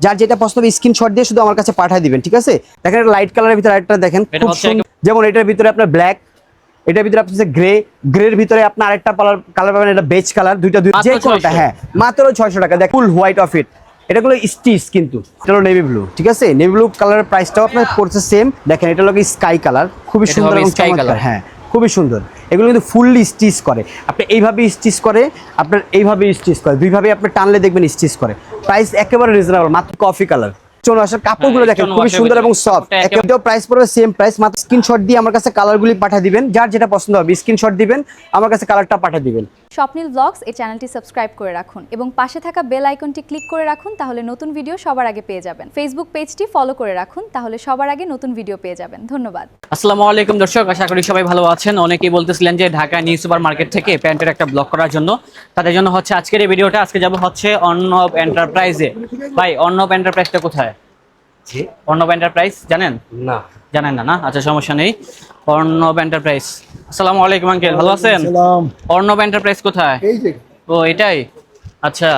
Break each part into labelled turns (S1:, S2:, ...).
S1: যার যেটা পছন্দ হবে স্ক্রিনশট দিয়ে শুধু আমার কাছে পাঠিয়ে দিবেন, ঠিক আছে? দেখেন এটা লাইট কালারের ভিতরে আরেকটা দেখেন, যেমন এটার ভিতরে আপনার ব্ল্যাক, এটার ভিতরে আপনার গ্রের ভিতরে আপনার আরেকটা কালার পাবেন, এটা বেজ কালার, দুইটা যে কোনটা। হ্যাঁ, মাত্র 600 টাকা। দেখুন ফুল হোয়াইট অফ ইট, এটা হলো স্টিচ, কিন্তু এটা হলো নেভি ব্লু, ঠিক আছে? নেভি ব্লু কালারের প্রাইসটাও আপনার পড়ছে সেম। দেখেন এটা হলো স্কাই কালার, খুবই সুন্দর এবং চমৎকার। হ্যাঁ, খুবই সুন্দর। এগুলো কিন্তু ফুললি স্টিচ করে, আপনি এইভাবে স্টিচ করে, আপনার এইভাবে স্টিচ করে, দুইভাবে আপনি টানলে দেখবেন স্টিচ করে। প্রাইস একেবারে রিজনেবল, মাত্র কফি কালার। কাপড়গুলো দেখেন খুবই সুন্দর এবং সফট। এটাও প্রাইস পড়বে সেম প্রাইস, মাত্র স্ক্রিনশট দিয়ে আমার কাছে কালারগুলি পাঠিয়ে দিবেন। যার যেটা পছন্দ হবে স্ক্রিনশট দিবেন, আমার কাছে কালারটা পাঠিয়ে দিবেন।
S2: স্বপ্নিল ব্লগস এই চ্যানেলটি সাবস্ক্রাইব করে রাখুন এবং পাশে থাকা বেল আইকনটি ক্লিক করে রাখুন, তাহলে নতুন ভিডিও সবার আগে পেয়ে যাবেন। ফেসবুক পেজটি ফলো করে রাখুন, তাহলে সবার আগে নতুন ভিডিও পেয়ে যাবেন। ধন্যবাদ।
S3: আসসালামু আলাইকুম দর্শক, আশা করি সবাই ভালো আছেন। অনেকেই বলতেছিলেন যে ঢাকা নিউ সুপার মার্কেট থেকে প্যান্টের একটা ব্লগ করার জন্য, তাদের জন্য হচ্ছে আজকের এই ভিডিওটা। আজকে যাব হচ্ছে অর্ণব এন্টারপ্রাইজে। ভাই, অর্ণব এন্টারপ্রাইজটা কোথায়? অর্ণব এন্টারপ্রাইজ জানেন? না, জানেন না? আচ্ছা, সমস্যা নেই। অর্ণব এন্টারপ্রাইজ। আসসালামু আলাইকুম আঙ্কেল, ভালো আছেন? অর্ণব এন্টারপ্রাইজ কোথায়? ও এটাই, আচ্ছা।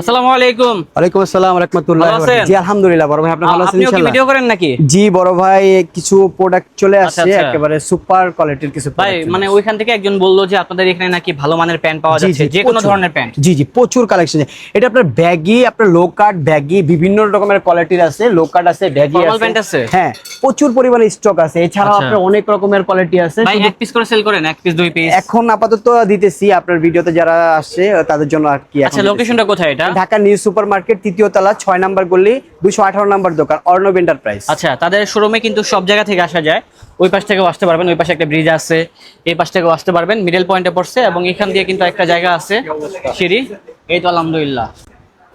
S3: আসসালামু আলাইকুম।
S1: ওয়ালাইকুম আসসালাম ওয়া রাহমাতুল্লাহি ওয়া বারাকাতুহু। জি আলহামদুলিল্লাহ বড় ভাই, আপনি ভালো আছেন ইনশাআল্লাহ?
S3: আপনি ভিডিও করেন নাকি?
S1: জি বড় ভাই, কিছু প্রোডাক্ট চলে আসছে, একেবারে সুপার কোয়ালিটির কিছু
S3: ভাই। মানে ওইখান থেকে একজন বললো যে আপনাদের এখানে নাকি ভালো মানের প্যান্ট পাওয়া যাচ্ছে, যে কোনো ধরনের প্যান্ট।
S1: জি জি, প্রচুর কালেকশন। এটা আপনার ব্যাগি, আপনার লো কাট ব্যাগি, বিভিন্ন রকমের কোয়ালিটির আছে। লো কাট আছে, ব্যাগি আছে। হ্যাঁ, প্রচুর পরিমাণে স্টক আছে। এছাড়াও আপনার অনেক রকমের কোয়ালিটি আছে।
S3: ভাই এক পিস করে সেল করেন? এক পিস, দুই পিস?
S1: এখন আপাতত দিতেছি আপনার ভিডিওতে যারা আসছে তাদের জন্য আর কি।
S3: আচ্ছা, লোকেশনটা কোথায় এটা?
S1: ঢাকা নিউ সুপার মার্কেট, তৃতীয় তলা, 6 নম্বর গলি, 218 নম্বর দোকান, অর্ণব এন্টারপ্রাইজ।
S3: আচ্ছা, তাদের শোরুমে কিন্তু সব জায়গা থেকে আসা যায়। ওই পাশ থেকেও আসতে পারবেন, ওই পাশে একটা ব্রিজ আছে, এই পাশ থেকেও আসতে পারবেন, মিডল পয়েন্টে পড়ছে। এবং এখান দিয়ে কিন্তু একটা জায়গা আছে সিঁড়ি। এই তো আলহামদুলিল্লাহ।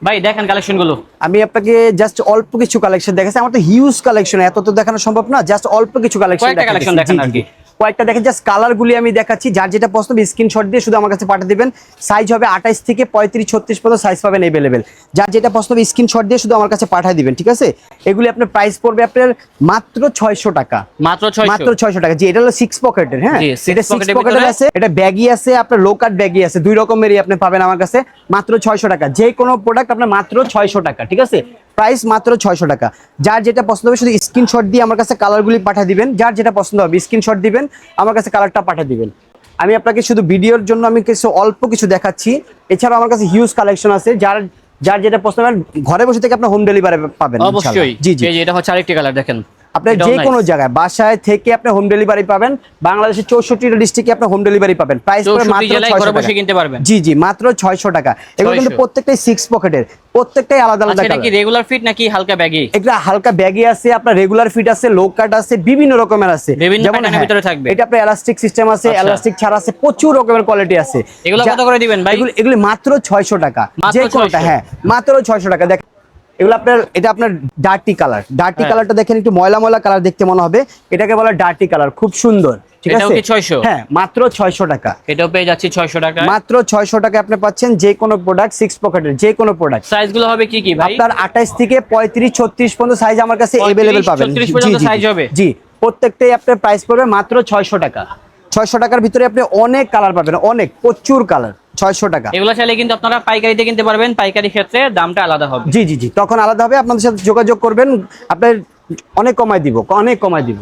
S3: ভাই দেখেন কালেকশন গুলো।
S1: আমি আপনাকে জাস্ট অল্প কিছু কালেকশন দেখাচ্ছি। আমার তো হিউজ কালেকশন, এত তো দেখানো সম্ভব না। জাস্ট অল্প কিছু কালেকশন
S3: দেখান আর কি।
S1: কয়েকটা দেখেন, জাস্ট কালারগুলি আমি দেখাচ্ছি। যার যেটা পছন্দ স্ক্রিনশট দিয়ে শুধু আমার কাছে পাঠিয়ে দিবেন। সাইজ হবে 28 থেকে 35 36 পর্যন্ত সাইজ পাবেন अवेलेबल। যার যেটা পছন্দ স্ক্রিনশট দিয়ে শুধু আমার কাছে পাঠিয়ে দিবেন, ঠিক আছে? এগুলি আপনার প্রাইস পড়বে আপনার মাত্র 600 টাকা।
S3: মাত্র 600
S1: টাকা। জি, এটা হলো 6 পকেটের। হ্যাঁ, এটা 6 পকেটের আছে, এটা ব্যাগি আছে, আপনার লো কাট ব্যাগি আছে, দুই রকমেরই আপনি পাবেন আমার কাছে। মাত্র 600 টাকা। যে কোনো প্রোডাক্ট আপনার মাত্র 600 টাকা, ঠিক আছে? প্রাইস মাত্র 600 টাকা। যার যেটা পছন্দ হবে শুধু স্ক্রিনশট দিয়ে আমার কাছে কালারগুলি পাঠিয়ে দিবেন। যার যেটা পছন্দ হবে স্ক্রিনশট দিবেন, আমার কাছে কালারটা পাঠিয়ে দিবেন। আমি আপনাকে শুধু ভিডিওর জন্য আমি কিছু অল্প কিছু দেখাচ্ছি। এছাড়াও আমার কাছে হিউজ কালেকশন আছে। যার যেটা পছন্দ হবে ঘরে বসে থেকে আপনি হোম ডেলিভারি পাবেন
S3: অবশ্যই। জি জি, এটা হচ্ছে আরেকটি কালার দেখেন।
S1: আপনার যে কোনো জায়গায় বাসায় থেকে আপনি হোম ডেলিভারি পাবেন। বাংলাদেশের 64টা ডিস্ট্রিক্টে আপনি হোম ডেলিভারি পাবেন। প্রাইস পড়বে মাত্র 600 টাকা।
S3: কিনতে পারবেন।
S1: জি জি, মাত্র 600 টাকা। এগুলো কিন্তু প্রত্যেকটাই 6 পকেটের, প্রত্যেকটাই আলাদা আলাদা।
S3: এটা কি রেগুলার ফিট নাকি হালকা ব্যাগি?
S1: এটা হালকা ব্যাগি আছে, আপনার রেগুলার ফিট আছে, লো কাট আছে, বিভিন্ন রকমের আছে।
S3: যেমন ভিতরে থাকবে।
S1: এটা আপনার এলাস্টিক সিস্টেম আছে, এলাস্টিক ছাড়া আছে, প্রচুর রকমের কোয়ালিটি আছে।
S3: এগুলো কত করে দিবেন ভাই?
S1: এগুলো মাত্র 600 টাকা। যে কোনটা। হ্যাঁ, মাত্র 600 টাকা। দেখ এগুলো আপনার, এটা আপনার ডার্টি কালার। ডার্টি কালারটা দেখেন, একটু ময়লা ময়লা কালার দেখতে মনে হবে। এটাকে বলা ডার্টি কালার, খুব সুন্দর, ঠিক আছে?
S3: 600?
S1: হ্যাঁ, মাত্র 600 টাকা।
S3: এটাও পেয়ে যাচ্ছি 600 টাকা।
S1: মাত্র 600 টাকা আপনি পাচ্ছেন যে কোনো প্রোডাক্ট 6 পকেটের, যে কোনো প্রোডাক্ট।
S3: সাইজগুলো হবে কি কি ভাই?
S1: আপনার 28 থেকে 35 36 পর্যন্ত সাইজ আমার কাছে अवेलेबल পাবেন।
S3: 36 পর্যন্ত সাইজ হবে।
S1: জি, প্রত্যেকটাই আপনার প্রাইস পড়বে মাত্র 600 টাকা। 600 টাকার ভিতরে আপনি অনেক কালার পাবেন, অনেক, প্রচুর কালার। 600 টাকা।
S3: এগুলো চাইলে কিন্তু আপনারা পাইকারিতে কিনতে পারবেন। পাইকারি ক্ষেত্রে দামটা আলাদা হবে।
S1: জি জি জি, তখন আলাদা হবে। আপনাদের সাথে যোগাযোগ করবেন, আপনার অনেক কমায় দিব, অনেক কমায় দিব।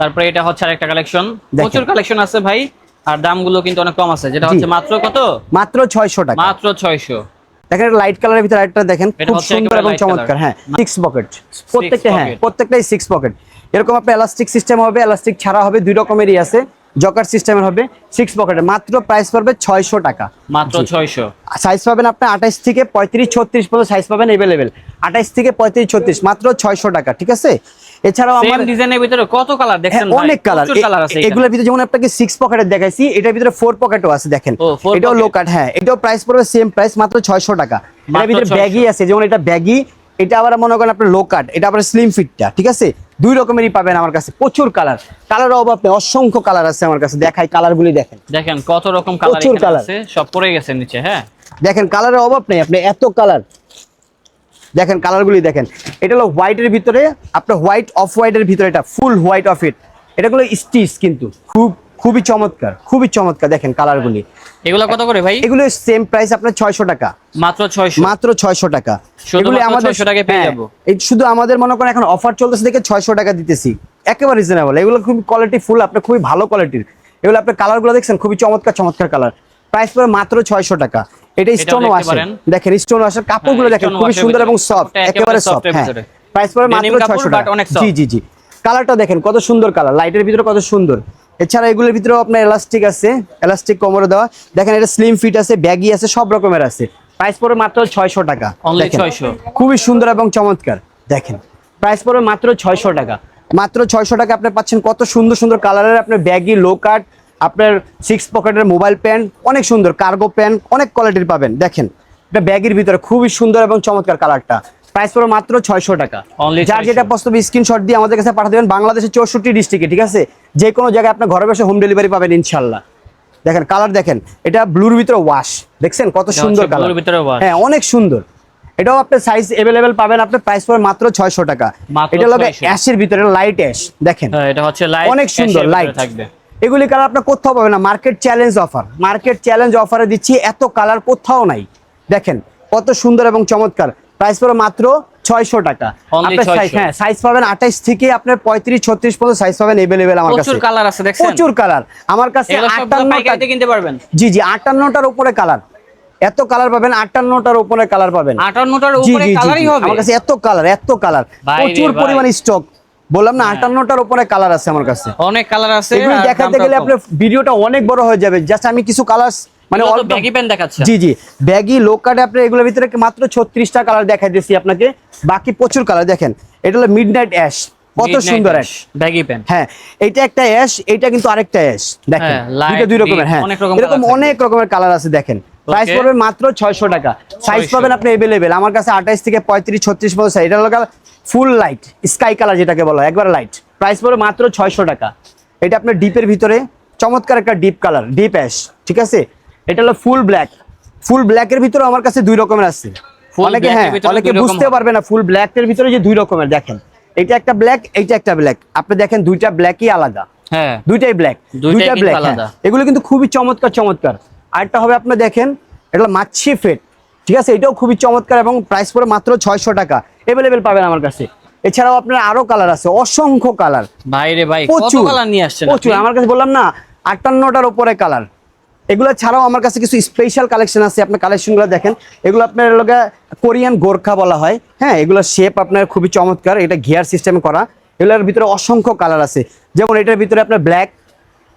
S3: তারপরে এটা হচ্ছে আরেকটা কালেকশন। প্রচুর কালেকশন আছে ভাই, আর দামগুলো কিন্তু অনেক কম আছে। যেটা হচ্ছে মাত্র কত?
S1: মাত্র 600 টাকা।
S3: মাত্র 600।
S1: দেখেন লাইট কালারের ভিতরে আরেকটা দেখেন, খুব সুন্দর এবং চমৎকার। হ্যাঁ, 6 পকেট প্রত্যেকটা। হ্যাঁ, প্রত্যেকটাই 6 পকেট। এরকম আপনার এলাস্টিক সিস্টেম হবে, এলাস্টিক ছাড়া হবে, দুই রকমেরই আছে। জকার সিস্টেমের হবে, 6 পকেটে। মাত্র প্রাইস পড়বে 600 টাকা।
S3: মাত্র 600।
S1: সাইজ পাবেন আপনি 28 থেকে 35 36 পর্যন্ত সাইজ পাবেন अवेलेबल। 28 থেকে 35 36 মাত্র 600 টাকা, ঠিক আছে? এছাড়াও আমার
S3: ডিজাইনের ভিতরে কত কালার দেখছেন ভাই?
S1: অনেক কালার আছে। এগুলোর ভিতরে যেমন আপনাকে 6 পকেটের দেখাইছি, এটার ভিতরে 4 পকেটও আছে। দেখেন এটাও লো কাট। হ্যাঁ, এটাও প্রাইস পড়বে সেম প্রাইস, মাত্র 600 টাকা। এর ভিতরে ব্যাগি আছে, যেমন এটা ব্যাগি, এটা আবার মনে করেন আপনার লো কাট, এটা আবার স্লিম ফিটটা, ঠিক আছে? দুই রকমেরই পাবেন আমার কাছে। প্রচুর কালার, কালারের অভাব নেই, অসংখ্য কালার আছে আমার কাছে। দেখাই কালারগুলি, দেখেন
S3: দেখেন কত রকম কালার আছে, সব পড়ে গেছে নিচে। হ্যাঁ,
S1: দেখেন কালারের অভাব নেই, আপনি এত কালার দেখেন, কালারগুলি দেখেন। এটা হলো হোয়াইটের ভিতরে, আপনার হোয়াইট অফ হোয়াইটের ভিতরে, এটা ফুল হোয়াইট অফ ইট। এটা হলো স্টিচ, কিন্তু খুবই চমৎকার, খুবই চমৎকার। দেখেন কালারগুলি,
S3: এগুলো কত করে ভাই?
S1: এগুলো সেম প্রাইস আপনার 600 টাকা,
S3: মাত্র 600,
S1: মাত্র 600 টাকা।
S3: শুধু
S1: এগুলো আমাদের
S3: 600 টাকায় পেয়ে যাবো।
S1: এই শুধু আমাদের মনে করেন এখন অফার চলতেছে দেখে 600 টাকা দিতেছি, একেবারে রিজনেবল। এগুলো খুব কোয়ালিটি ফুল, আপনার খুবই ভালো কোয়ালিটির। এগুলো আপনার কালারগুলো দেখছেন খুবই চমৎকার চমৎকার কালার। প্রাইস পড়ে মাত্র 600 টাকা। এটা স্টোন ওয়াশ, দেখেন স্টোন ওয়াশের কাপড়গুলো দেখেন খুবই সুন্দর এবং সফট, একেবারে সফট। হ্যাঁ, প্রাইস পড়ে মাত্র 600 টাকা। জি জি জি, কালারটা দেখেন কত সুন্দর কালার, লাইটের ভিতরে কত সুন্দর। এছাড়া এগুলোর ভিতরেও আপনার এলাস্টিক আছে, এলাস্টিক কোমরে দেওয়া। দেখেন এটা স্লিম ফিট আছে, ব্যাগি আছে, সব রকমের আছে। প্রাইস পড়ে মাত্র 600 টাকা।
S3: অনলি 600,
S1: খুবই সুন্দর এবং চমৎকার। দেখেন প্রাইস পড়ে মাত্র 600 টাকা। মাত্র 600 টাকা আপনি পাচ্ছেন কত সুন্দর সুন্দর কালারের আপনার ব্যাগি, লো কাট, আপনার 6 পকেটের মোবাইল প্যান্ট, অনেক সুন্দর কার্গো প্যান্ট, অনেক কোয়ালিটির পাবেন। দেখেন এটা ব্যাগের ভিতরে খুবই সুন্দর এবং চমৎকার কালারটা। প্রাইস পড়ে মাত্র 600 টাকা। যার যেটা পছন্দ স্ক্রিনশট দিয়ে আমাদের কাছে পাঠিয়ে দেবেন। বাংলাদেশের 64 ডিস্ট্রিক্টে, ঠিক আছে, যে কোনো জায়গায় আপনার ঘরে বসে হোম ডেলিভারি পাবেন ইনশাল্লাহ। দেখেন কালার দেখেন, এটা ব্লুর ভিতরে ওয়াশ, দেখছেন কত সুন্দর কালার। হ্যাঁ, অনেক সুন্দর। এটাও আপনার সাইজ अवेलेबल পাবেন। আপনার প্রাইস পড়ে মাত্র 600 টাকা। এটা লাগে অ্যাশের ভিতরে, লাইট অ্যাশ। দেখেন
S3: এটা হচ্ছে লাইট,
S1: অনেক সুন্দর লাইট
S3: থাকবে।
S1: এগুলি কালার আপনার কোথাও পাবেন না। Market challenge offer, market challenge অফারে দিচ্ছি, এত কালার কোথাও নাই। দেখেন কত সুন্দর এবং চমৎকার। প্রাইস পড়ে মাত্র 600 টাকা। হ্যাঁ, সাইজ পাবেন 28 থেকে আপনার 35 36 পর্যন্ত সাইজ পাবেন अवेलेबल আমার কাছে।
S3: প্রচুর কালার আছে, দেখছেন
S1: প্রচুর কালার আমার কাছে।
S3: 58 কিনতে পারবেন।
S1: জি জি, 58টার উপরে কালার, এত কালার পাবেন। 58টার উপরে কালার পাবেন।
S3: 58টার উপরে কালারই হবে
S1: আমার কাছে। এত কালার, এত কালার, প্রচুর পরিমাণ স্টক। বললাম না 58টার উপরে কালার আছে আমার কাছে,
S3: অনেক কালার আছে।
S1: এগুলো দেখাতে গেলে আপনার ভিডিওটা অনেক বড় হয়ে যাবে। জাস্ট আমি কিছু কালার মানে
S3: অল্প ব্যাগি প্যান্ট দেখাচ্ছি।
S1: জি জি, ব্যাগি, লো কাট, আপনি এগুলোর ভিতরে মাত্র 36টা কালার দেখাই দিয়েছি আপনাকে, বাকি প্রচুর কালার। দেখেন এটা হলো মিডনাইট অ্যাশ, কত সুন্দর অ্যাশ
S3: ব্যাগি প্যান্ট।
S1: হ্যাঁ, এটা একটা অ্যাশ, এটা কিন্তু আরেকটা অ্যাশ। দেখেন দুটো দুই রকমের। হ্যাঁ, এরকম অনেক রকমের কালার আছে। দেখেন প্রাইস পড়বে মাত্র 600 টাকা। সাইজ পাবেন আপনি अवेलेबल আমার কাছে 28 থেকে 35 36 পর্যন্ত সাইজ। এটা হলো ফুল লাইট স্কাই কালার, যেটাকে বলা হয় একবার লাইট। প্রাইস পড়বে মাত্র 600 টাকা। এটা আপনার ডিপের ভিতরে চমৎকার একটা ডিপ কালার, ডিপ অ্যাশ, ঠিক আছে। এটা হলো ফুল ব্ল্যাক। ফুল ব্ল্যাকের ভিতরে আমার কাছে দুই রকমের আছে। অনেকে অনেকে বুঝতে পারবে না ফুল ব্ল্যাকের ভিতরে যে দুই রকমের। দেখেন এটা একটা ব্ল্যাক, এইটা একটা ব্ল্যাক। আপনি দেখেন দুইটা ব্ল্যাকই আলাদা। হ্যাঁ, দুইটাই ব্ল্যাক, দুইটা ব্ল্যাক। এগুলো কিন্তু খুবই চমৎকার চমৎকার। আরেকটা হবে আপনি দেখেন, এটা মাছি ফেট, ঠিক আছে, এটাও খুবই চমৎকার এবং প্রাইস পড়ে মাত্র 600 টাকা। अवेलेबल পাবেন আমার কাছে। এছাড়াও আপনার আরো কালার আছে, অসংখ্য কালার।
S3: ভাই রে ভাই, কত কালার নিয়ে আসছেন
S1: প্রচুর। আমার কাছে বললাম না 58টার উপরে কালার। এগুলো ছাড়াও আমার কাছে কিছু স্পেশাল কালেকশন আছে। আপনার কালেকশনগুলো দেখেন, এগুলো আপনার লোকে কোরিয়ান গোরখা বলা হয়। হ্যাঁ, এগুলো শেপ আপনার খুবই চমৎকার, এটা গিয়ার সিস্টেম করা। এগুলোর ভিতরে অসংখ্য কালার আছে। যেমন এটার ভিতরে আপনার ব্ল্যাক,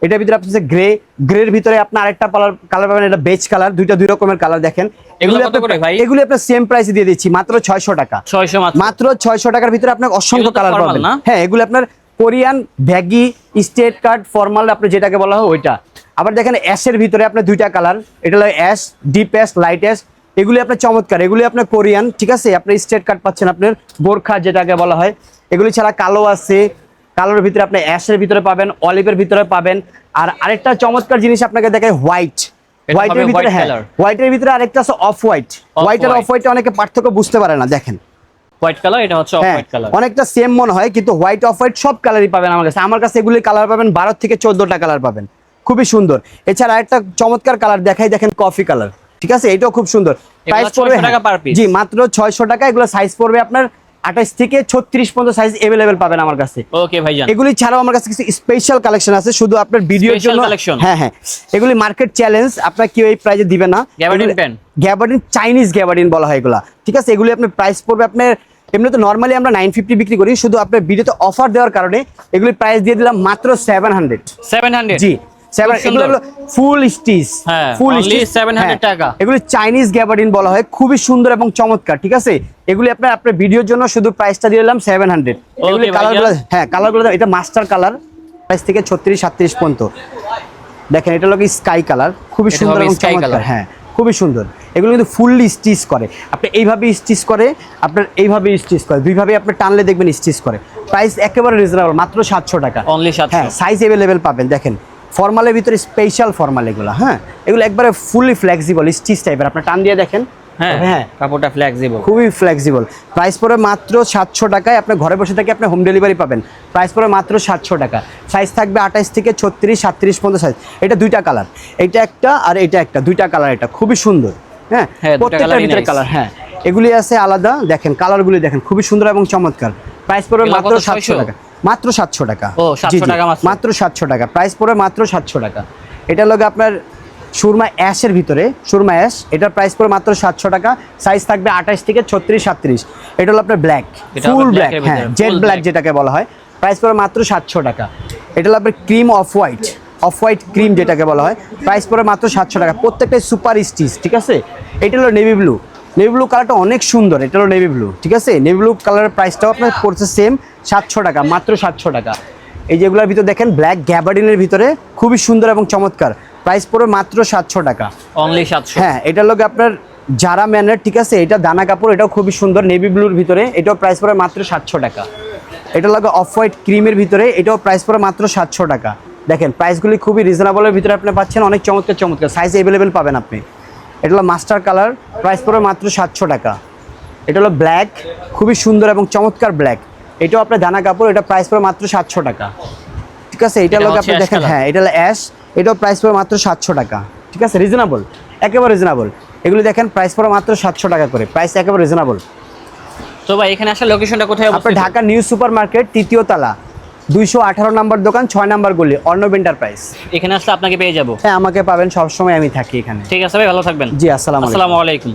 S1: এটার ভিতরে আপনার গ্রে, গ্রের ভিতরে আপনার আরেকটা কালার পাবেন, এটা বেজ কালার। দুই রকমের কালার। দেখেন এগুলো আপনার সেম প্রাইসে দিয়ে দিচ্ছি মাত্র 600 টাকা। মাত্র 600 টাকার ভিতরে আপনার অসংখ্য কালার পাবেন। হ্যাঁ, এগুলো আপনার কোরিয়ান ব্যাগি, স্ট্রেট কাট, ফর্মাল, আপনি যেটাকে বলা হয় ওইটা। আবার দেখেন অ্যাশের ভিতরে আপনার দুইটা কালার, এটা হলো ash, deep ash, light ash. এগুলি আপনার চমৎকার, এগুলি আপনার কোরিয়ান, ঠিক আছে। আপনার স্ট্রেট কাট পাচ্ছেন, আপনার গোরখা যেটাকে বলা হয়। এগুলি ছাড়া কালো আছে, কালোর ভিতরে আপনি অ্যাশের ভিতরে পাবেন, অলিভের ভিতরে পাবেন। আর আরেকটা চমৎকার জিনিস আপনাকে দেখায় হোয়াইট। হোয়াইটের ভিতরে, হ্যাঁ, হোয়াইটের ভিতরে আরেকটা আছে off white. White R of হোয়াইটে অনেকে পার্থক্য বুঝতে পারে না। দেখেন
S3: হোয়াইট কালার, এটা হচ্ছে অফ হোয়াইট কালার।
S1: অনেকটা সেম মনে হয়, কিন্তু হোয়াইট অফ হোয়াইট সব কালারই পাবেন আমার কাছে। আমার কাছে এগুলি কালার পাবেন 12 থেকে 14টা কালার পাবেন, খুবই সুন্দর। এছাড়া আরেকটা চমৎকার কালার দেখাই, দেখেন কফি কালার, ঠিক আছে, এটাও খুব সুন্দর। প্রাইস পড়বে জি মাত্র 600 টাকা। এগুলো সাইজ পড়বে আপনার 28 থেকে 36 পর্যন্ত সাইজ अवेलेबल পাবেন আমার কাছে।
S3: ওকে ভাইজান,
S1: এগুলি ছাড়াও আমার কাছে কিছু স্পেশাল কালেকশন আছে শুধু আপনার ভিডিওর জন্য। হ্যাঁ হ্যাঁ, এগুলি মার্কেট চ্যালেঞ্জ, আপনার কি এই প্রাইসে দিবে না। গ্যাবার্ডিন, চাইনিজ গ্যাবার্ডিন বলা হয় এগুলা, ঠিক আছে। এগুলি আপনার প্রাইস পড়বে আপনার, এমনি তো নরমালি আমরা 950 বিক্রি করি, শুধু আপনার ভিডিওতে অফার দেওয়ার কারণে এগুলি প্রাইস দিয়ে দিলাম মাত্র 700। জি, ফুল স্টিচ, ফুল স্টিচ 700 টাকা। এগুলি চাইনিজ গ্যাবার্ডিন বলা হয়, খুবই সুন্দর এবং চমৎকার, ঠিক আছে। এগুলি আপনার ভিডিওর জন্য শুধু প্রাইসটা দিয়ে দিলাম 700। এগুলি কালারগুলো, হ্যাঁ কালারগুলো, এটা মাস্টার কালার, প্রাইস থেকে 36 37 পর্যন্ত। দেখেন এটা হলো স্কাই কালার, খুবই সুন্দর এবং চমৎকার। হ্যাঁ, খুবই সুন্দর। এগুলো কিন্তু ফুললি স্টিচ করে, আপনি এইভাবে স্টিচ করে, আপনার এইভাবে স্টিচ করে, দুইভাবে আপনি টানলে দেখবেন স্টিচ করে। প্রাইস একেবারে রিজনেবল, মাত্র 700 টাকা। হ্যাঁ, সাইজ अवेलेबल পাবেন। দেখেন ফর্মালের ভিতরে স্পেশাল ফর্মাল এগুলো। হ্যাঁ, এগুলো একবারে ফুললি ফ্লেক্সিবল স্টিচ টাইপের, আপনি টান দিয়ে দেখেন
S3: হ্যাঁ
S1: হ্যাঁ
S3: কাপড়টা ফ্লেক্সিবল,
S1: খুবই ফ্লেক্সিবল। প্রাইস পড়ে মাত্র 700 টাকায়, আপনি ঘরে বসে থেকে আপনি হোম ডেলিভারি পাবেন। প্রাইস পড়ে মাত্র 700 টাকা। সাইজ থাকবে 28 থেকে 36, 37 পর্যন্ত সাইজ। এটা দুইটা কালার, এটা একটা আর এটা একটা, দুইটা কালার। এটা খুবই সুন্দর। হ্যাঁ
S3: হ্যাঁ, দুইটা
S1: প্রত্যেকটার
S3: কালারই
S1: ভিতরে
S3: nice।
S1: কালার। হ্যাঁ এগুলি আছে আলাদা, দেখেন কালারগুলি দেখেন খুবই সুন্দর এবং চমৎকার। প্রাইস পড়বে
S3: এগুলো
S1: মাত্র
S3: কত,
S1: 700
S3: 600?
S1: টাকা, মাত্র 700 টাকা।
S3: ও, 700
S1: জি, জি,
S3: টাকা মাত্র।
S1: মাত্র 700 টাকা। প্রাইস পড়বে মাত্র 700 টাকা। এটা লগে আপনার সুরমা অ্যাশের ভিতরে, সুরমা অ্যাশ, এটার প্রাইস পড়বে মাত্র 700 টাকা। সাইজ থাকবে 28 থেকে 36, 37। এটা হলো আপনার ব্ল্যাক,
S3: এটা
S1: ফুল
S3: আবার
S1: ব্ল্যাক,
S3: black এর
S1: হ্যাঁ
S3: ভিতরে,
S1: জেড
S3: full
S1: ব্ল্যাক
S3: black।
S1: যেটাকে বলা হয়। প্রাইস পড়বে মাত্র 700 টাকা। এটা হলো আপনার cream off white, off white cream যেটাকে বলা হয়। প্রাইস পড়বে মাত্র 700 টাকা। প্রত্যেকটাই সুপার স্টিচ, ঠিক আছে। এটা হলো নেভি ব্লু, নেভি ব্লু কালারটা অনেক সুন্দর। এটা হলো নেভি ব্লু, ঠিক আছে। নেভি ব্লু কালারের প্রাইসটাও আপনার পড়ছে সেম 700 টাকা, মাত্র 700 টাকা। এই যেগুলোর ভিতরে দেখেন ব্ল্যাক গ্যাবার্ডিনের ভিতরে খুবই সুন্দর এবং চমৎকার। প্রাইস পড়বে মাত্র 700 টাকা।
S3: অনলি 700।
S1: হ্যাঁ এটার লগে আপনার যারা ম্যানের, ঠিক আছে, এটা দানা কাপড়, এটাও খুবই সুন্দর নেভি ব্লুর ভিতরে। এটাও প্রাইস পড়ে মাত্র 700 টাকা। এটা লাগে অফ হোয়াইট ক্রিমের ভিতরে, এটাও প্রাইস পড়ে মাত্র 700 টাকা। দেখেন প্রাইসগুলি খুবই রিজনেবলের ভিতরে আপনি পাচ্ছেন, অনেক চমৎকার চমৎকার সাইজ অ্যাভেলেবেল পাবেন আপনি। এটা হলো মাস্টার কালার, প্রাইস পড়ে মাত্র 700 টাকা। এটা হলো ব্ল্যাক, খুবই সুন্দর এবং চমৎকার ব্ল্যাক। এটাও আপনার দানা কাপড়, এটা প্রাইস পড়ে মাত্র 700 টাকা, ঠিক আছে। এটা
S3: এটা
S1: লগে
S3: হচ্ছে
S1: আপনি
S3: ash
S1: দেখেন,
S3: color।
S1: হ্যাঁ এটা হলো অ্যাশ, এটাও প্রাইস পড়ে মাত্র 700 টাকা, ঠিক আছে। রিজনেবল, একেবারে রিজনেবল। এগুলি দেখেন প্রাইস পড়ে মাত্র 700 টাকা করে, প্রাইস একেবারে রিজনেবল।
S3: তো ভাই এখানে আসলে লোকেশনটা কোথায়
S1: আপনার
S3: অবস্থিত?
S1: ঢাকা নিউ সুপার মার্কেট, 3য় তলা, 218 নম্বর দোকান, 6 নম্বর গলি, অর্ণব এন্টারপ্রাইজ।
S3: এখানে আসলে আপনাকে পেয়ে যাবো।
S1: হ্যাঁ আমাকে পাবেন, সবসময় আমি থাকি এখানে।
S3: ঠিক আছে ভাই, ভালো থাকবেন।
S1: জি, আসসালামু আলাইকুম।
S3: আসসালামু আলাইকুম।